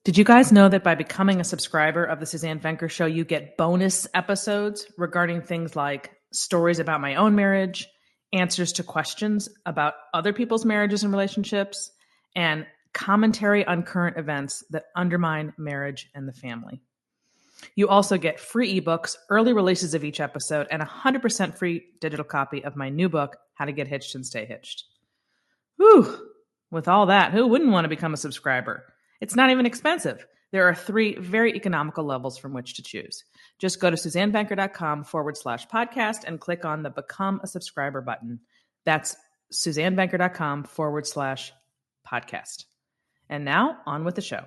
Did you guys know that by becoming a subscriber of the Suzanne Venker Show, you get bonus episodes regarding things like stories about my own marriage, answers to questions about other people's marriages and relationships, and commentary on current events that undermine marriage and the family. You also get free ebooks, early releases of each episode, and a 100% free digital copy of my new book, How to Get Hitched and Stay Hitched. Whew! With all that, who wouldn't want to become a subscriber? It's not even expensive. There are 3 very economical levels from which to choose. Just go to SuzanneBanker.com/podcast and click on the Become a Subscriber button. That's SuzanneBanker.com/podcast. And now, on with the show.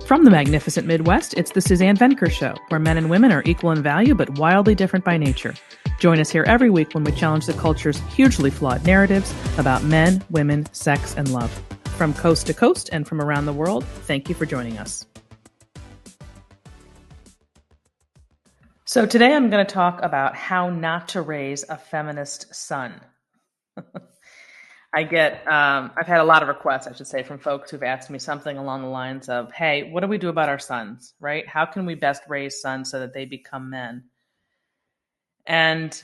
From the magnificent Midwest, it's the Suzanne Venker Show, where men and women are equal in value but wildly different by nature. Join us here every week when we challenge the culture's hugely flawed narratives about men, women, sex, and love. From coast to coast and from around the world, thank you for joining us. So today I'm going to talk about how not to raise a feminist son. I've had a lot of requests, I should say, from folks who've asked me something along the lines of, hey, what do we do about our sons, right? How can we best raise sons so that they become men? And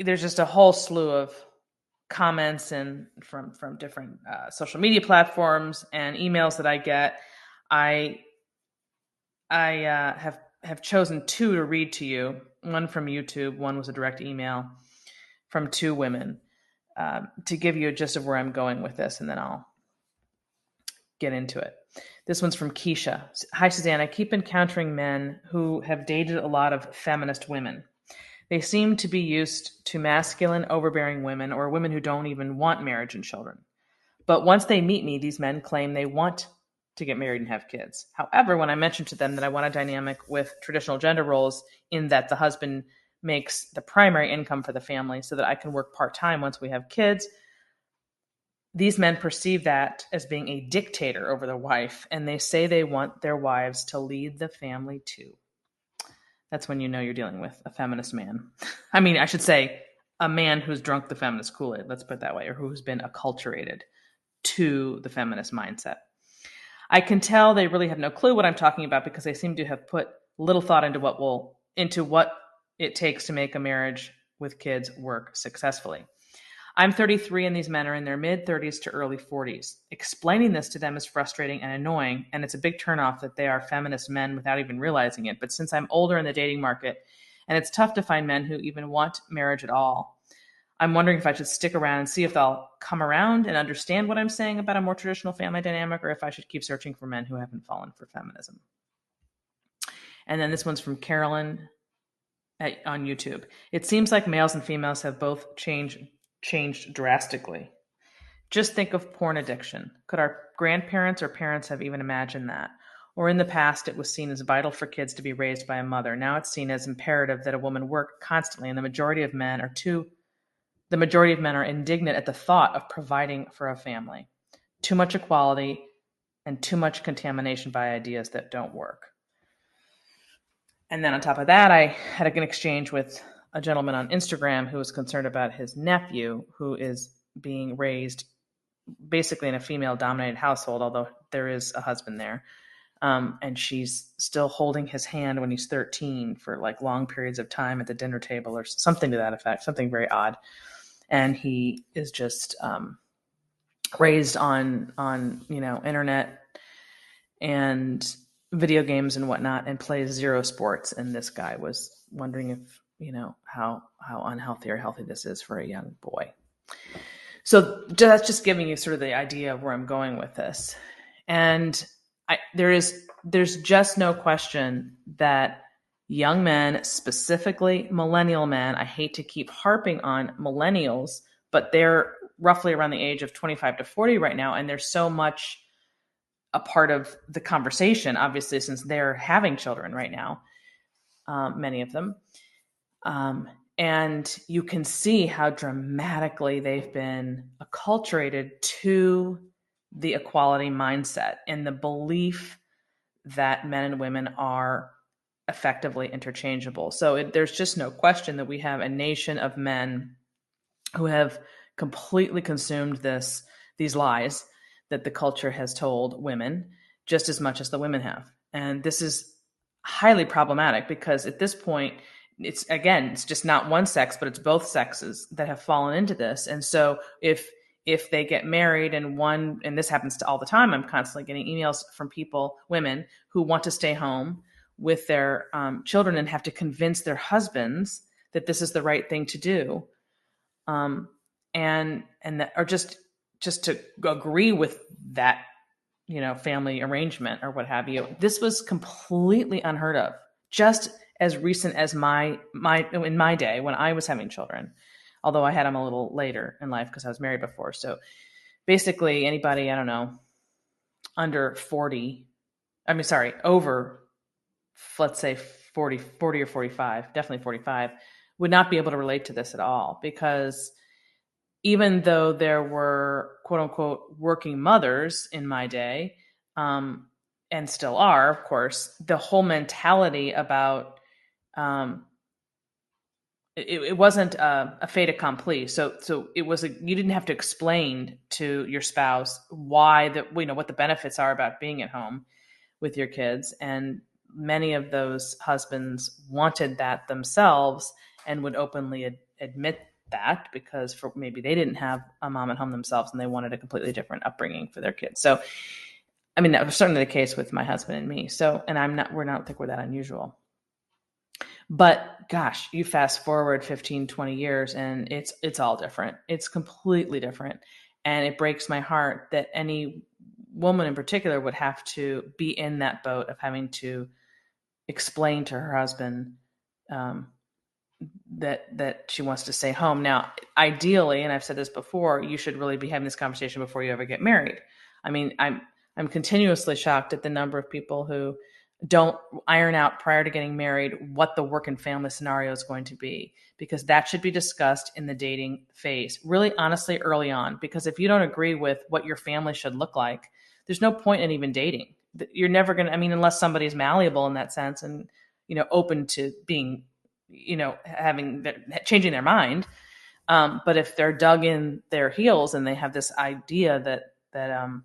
there's just a whole slew of comments and from different social media platforms and emails that I get. I have chosen 2 to read to you. One from YouTube, one was a direct email from 2 women. To give you a gist of where I'm going with this, and then I'll get into it. This one's from Keisha. Hi, Suzanne. I keep encountering men who have dated a lot of feminist women. They seem to be used to masculine, overbearing women or women who don't even want marriage and children. But once they meet me, these men claim they want to get married and have kids. However, when I mention to them that I want a dynamic with traditional gender roles in that the husband makes the primary income for the family so that I can work part-time once we have kids, these men perceive that as being a dictator over their wife, and they say they want their wives to lead the family too. That's when you know you're dealing with a feminist man. I mean, I should say a man who's drunk the feminist Kool-Aid, let's put it that way, or who's been acculturated to the feminist mindset. I can tell they really have no clue what I'm talking about because they seem to have put little thought into what it takes to make a marriage with kids work successfully. I'm 33 and these men are in their mid-30s to early 40s. Explaining this to them is frustrating and annoying, and it's a big turnoff that they are feminist men without even realizing it. But since I'm older in the dating market, and it's tough to find men who even want marriage at all, I'm wondering if I should stick around and see if they'll come around and understand what I'm saying about a more traditional family dynamic, or if I should keep searching for men who haven't fallen for feminism. And then this one's from Carolyn on YouTube. It seems like males and females have both changed drastically. Just think of porn addiction. Could our grandparents or parents have even imagined that? Or in the past, it was seen as vital for kids to be raised by a mother. Now it's seen as imperative that a woman work constantly, and the majority of men are indignant at the thought of providing for a family. Too much equality and too much contamination by ideas that don't work. And then on top of that, I had an exchange with a gentleman on Instagram who was concerned about his nephew, who is being raised basically in a female-dominated household, although there is a husband there. And she's still holding his hand when he's 13 for like long periods of time at the dinner table or something to that effect, something very odd. And he is just raised on internet and video games and whatnot, and plays zero sports. And this guy was wondering if, how unhealthy or healthy this is for a young boy. So that's just giving you sort of the idea of where I'm going with this. And there's just no question that young men, specifically millennial men, I hate to keep harping on millennials, but they're roughly around the age of 25 to 40 right now. And there's so much a part of the conversation, obviously, since they're having children right now, many of them. And you can see how dramatically they've been acculturated to the equality mindset and the belief that men and women are effectively interchangeable. So there's just no question that we have a nation of men who have completely consumed these lies that the culture has told women just as much as the women have. And this is highly problematic because at this point, it's just not one sex, but it's both sexes that have fallen into this. And so if they get married and this happens to all the time, I'm constantly getting emails from women who want to stay home with their children and have to convince their husbands that this is the right thing to do. And that, or just to agree with that, family arrangement or what have you. This was completely unheard of, just as recent as in my day when I was having children, although I had them a little later in life because I was married before. So basically anybody, I don't know, under 40, over, let's say 40 or 45, definitely 45, would not be able to relate to this at all, because even though there were quote unquote working mothers in my day, and still are, of course, the whole mentality about it wasn't a fait accompli. So it was you didn't have to explain to your spouse why what the benefits are about being at home with your kids. And many of those husbands wanted that themselves and would openly admit that, because maybe they didn't have a mom at home themselves and they wanted a completely different upbringing for their kids. So, I mean, that was certainly the case with my husband and me. So, and I don't think we're that unusual. But gosh, you fast forward 15, 20 years and it's all different. It's completely different. And it breaks my heart that any woman in particular would have to be in that boat of having to explain to her husband that she wants to stay home. Now, ideally, and I've said this before, you should really be having this conversation before you ever get married. I mean, I'm continuously shocked at the number of people who don't iron out prior to getting married what the work and family scenario is going to be, because that should be discussed in the dating phase, really honestly early on. Because if you don't agree with what your family should look like, there's no point in even dating. You're never going to, unless somebody's malleable in that sense and, open to being, changing their mind. But if they're dug in their heels and they have this idea that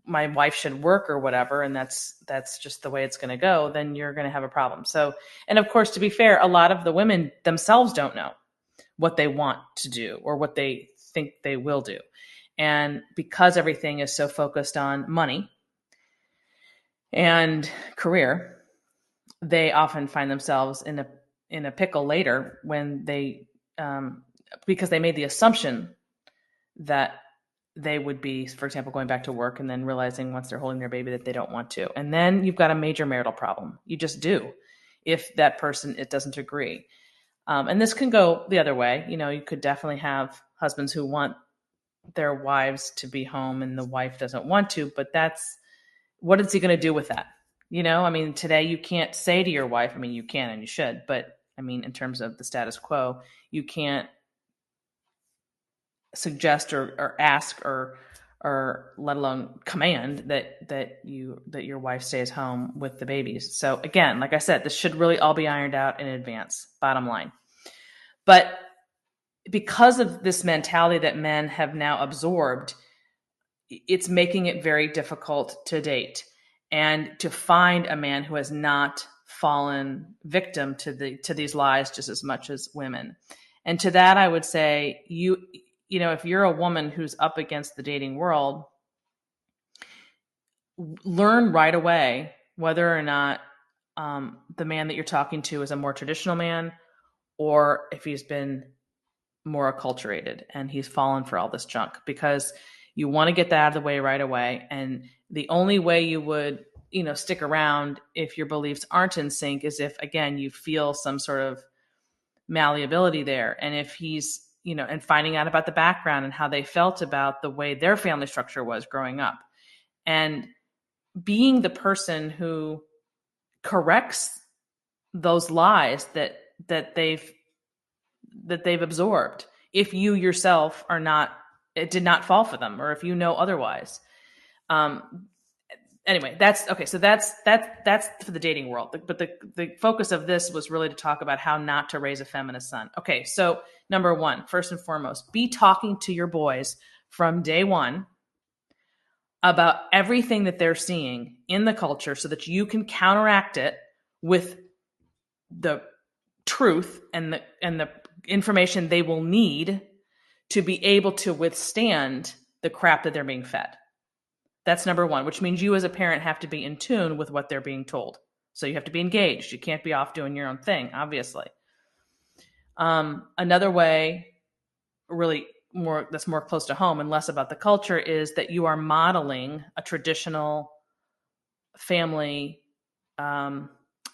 my wife should work or whatever, and that's just the way it's going to go, then you're going to have a problem. So, and of course, to be fair, a lot of the women themselves don't know what they want to do or what they think they will do. And because everything is so focused on money and career, they often find themselves in a pickle later when they, because they made the assumption that they would be, for example, going back to work and then realizing once they're holding their baby that they don't want to. And then you've got a major marital problem. You just do, if that person, it doesn't agree. And this can go the other way. You could definitely have husbands who want their wives to be home and the wife doesn't want to, but what is he going to do with that? Today you can't say to your wife, you can and you should, but in terms of the status quo, you can't suggest or ask or let alone command that your wife stays home with the babies. So again, like I said, this should really all be ironed out in advance, bottom line. But because of this mentality that men have now absorbed, it's making it very difficult to date and to find a man who has not fallen victim to these lies just as much as women. And to that, I would say, if you're a woman who's up against the dating world, learn right away whether or not the man that you're talking to is a more traditional man, or if he's been more acculturated and he's fallen for all this junk, because you want to get that out of the way right away. And the only way you would, stick around if your beliefs aren't in sync is if, again, you feel some sort of malleability there. And if he's, and finding out about the background and how they felt about the way their family structure was growing up, and being the person who corrects those lies that they've absorbed, if you yourself it did not fall for them, or if otherwise. anyway, that's okay. So that's for the dating world. But the focus of this was really to talk about how not to raise a feminist son. Okay, so number one, first and foremost, be talking to your boys from day one about everything that they're seeing in the culture so that you can counteract it with the truth and the information they will need to be able to withstand the crap that they're being fed. That's number one, which means you as a parent have to be in tune with what they're being told. So you have to be engaged. You can't be off doing your own thing, obviously. Another way, really that's more close to home and less about the culture, is that you are modeling a traditional family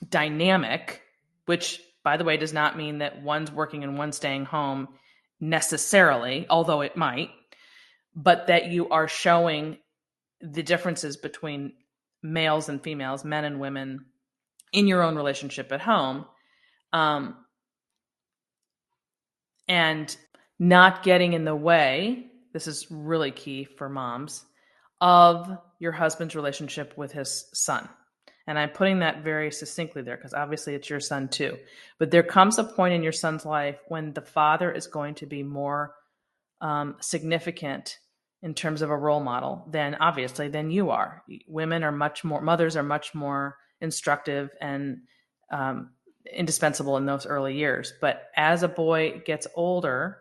dynamic, which, by the way, does not mean that one's working and one's staying home necessarily, although it might, but that you are showing the differences between males and females, men and women, in your own relationship at home, and not getting in the way, this is really key for moms, of your husband's relationship with his son. And I'm putting that very succinctly there because obviously it's your son too. But there comes a point in your son's life when the father is going to be more significant in terms of a role model than you are. Mothers are much more instructive and indispensable in those early years. But as a boy gets older,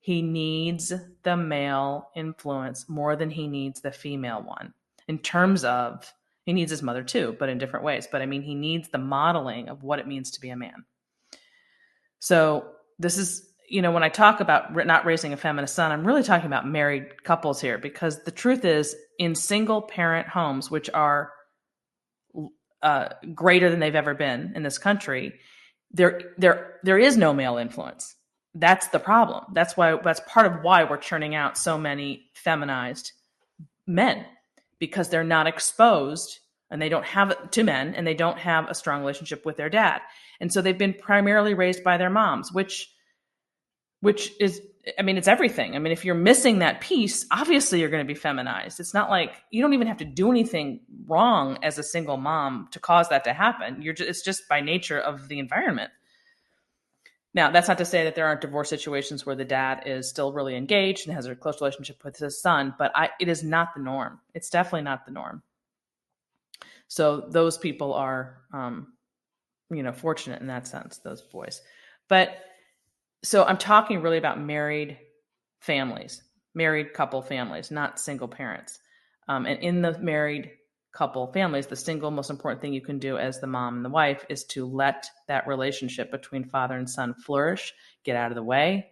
he needs the male influence more than he needs the female one. In terms of, he needs his mother too, but in different ways. But I mean, he needs the modeling of what it means to be a man. So this is, when I talk about not raising a feminist son, I'm really talking about married couples here, because the truth is, in single parent homes, which are greater than they've ever been in this country, there is no male influence. That's the problem. That's part of why we're churning out so many feminized men, because they're not exposed and they don't have to men, and they don't have a strong relationship with their dad. And so they've been primarily raised by their moms, which is, it's everything. If you're missing that piece, obviously you're going to be feminized. It's not like you don't even have to do anything wrong as a single mom to cause that to happen. It's just by nature of the environment. Now, that's not to say that there aren't divorce situations where the dad is still really engaged and has a close relationship with his son, but it is not the norm. It's definitely not the norm. So those people are, fortunate in that sense, those boys. But so I'm talking really about married couple families, not single parents. And in the married couple families, the single most important thing you can do as the mom and the wife is to let that relationship between father and son flourish, get out of the way.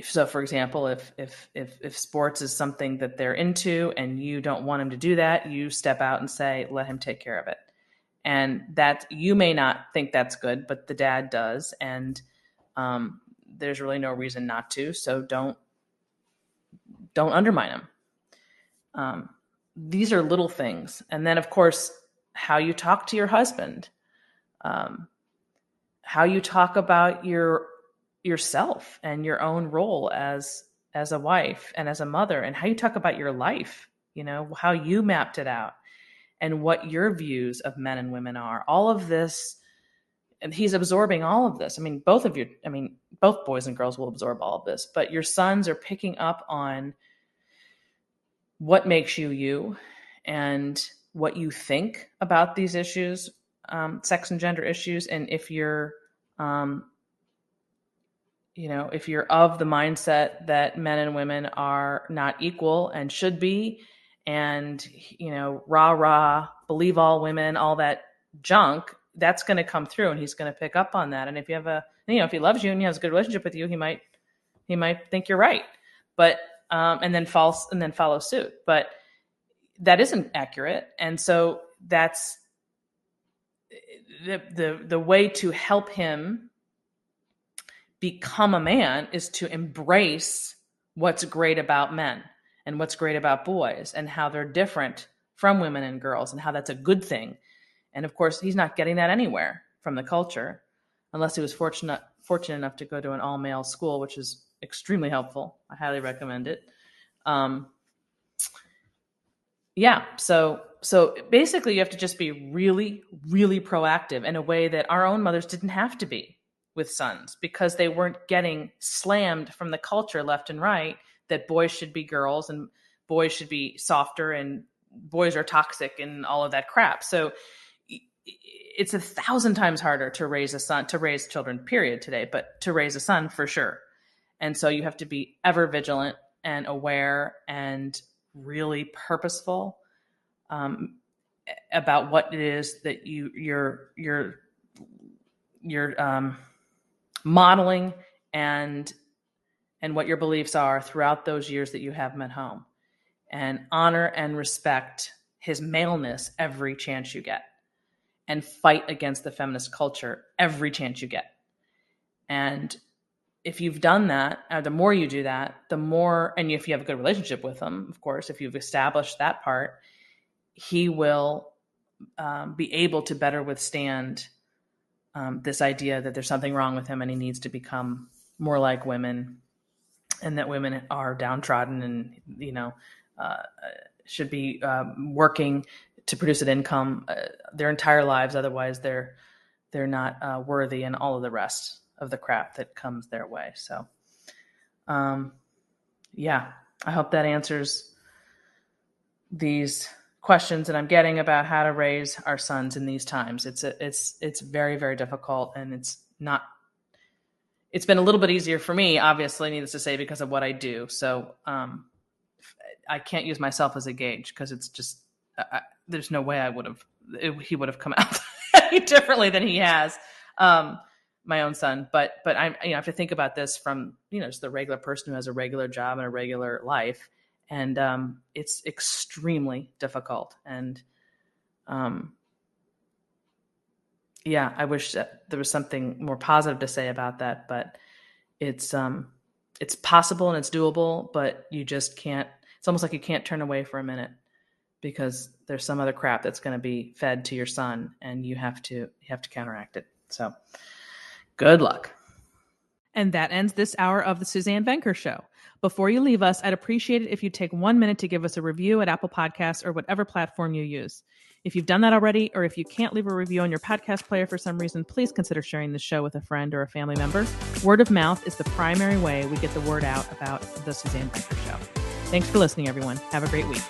So, for example, if sports is something that they're into and you don't want him to do that, you step out and say, let him take care of it. And that, you may not think that's good, but the dad does. And there's really no reason not to. So don't undermine him. These are little things. And then, of course, how you talk to your husband, how you talk about yourself and your own role as a wife and as a mother, and how you talk about your life, how you mapped it out and what your views of men and women are. All of this, and he's absorbing all of this. Both boys and girls will absorb all of this, but your sons are picking up on what makes you you and what you think about these issues, sex and gender issues. And if you're, if you're of the mindset that men and women are not equal and should be, and, rah, believe all women, all that junk, that's going to come through, and he's going to pick up on that. And if you have if he loves you and he has a good relationship with you, he might think you're right, but, and then follow suit. But that isn't accurate. And so that's the way to help him become a man, is to embrace what's great about men and what's great about boys and how they're different from women and girls and how that's a good thing. And of course, he's not getting that anywhere from the culture, unless he was fortunate enough to go to an all-male school, which is extremely helpful. I highly recommend it. yeah, so basically you have to just be really, really proactive in a way that our own mothers didn't have to be with sons, because they weren't getting slammed from the culture left and right that boys should be girls and boys should be softer and boys are toxic and all of that crap. So it's 1,000 times harder to raise a son, to raise children, period, today, but to raise a son for sure. And so you have to be ever vigilant and aware and really purposeful about what it is that you're modeling and what your beliefs are throughout those years that you have him at home, and honor and respect his maleness every chance you get, and fight against the feminist culture every chance you get. And if you've done that, the more you do that, the more, and if you have a good relationship with him, of course, if you've established that part, he will be able to better withstand this idea that there's something wrong with him and he needs to become more like women, and that women are downtrodden and, should be working to produce an income their entire lives. Otherwise, they're not worthy, and all of the rest of the crap that comes their way. So, yeah, I hope that answers these questions that I'm getting about how to raise our sons in these times. It's very, very difficult, and it's been a little bit easier for me, obviously, needless to say, because of what I do. So, I can't use myself as a gauge, because it's just, there's no way he would have come out any differently than he has. My own son, but I have to think about this from, just the regular person who has a regular job and a regular life. And it's extremely difficult. And I wish that there was something more positive to say about that, but it's possible and it's doable, but you just can't. It's almost like you can't turn away for a minute, because there's some other crap that's going to be fed to your son, and you have to counteract it. So good luck. And that ends this hour of the Suzanne Venker Show. Before you leave us, I'd appreciate it if you'd take 1 minute to give us a review at Apple Podcasts or whatever platform you use. If you've done that already, or if you can't leave a review on your podcast player for some reason, please consider sharing the show with a friend or a family member. Word of mouth is the primary way we get the word out about the Suzanne Venker Show. Thanks for listening, everyone. Have a great week.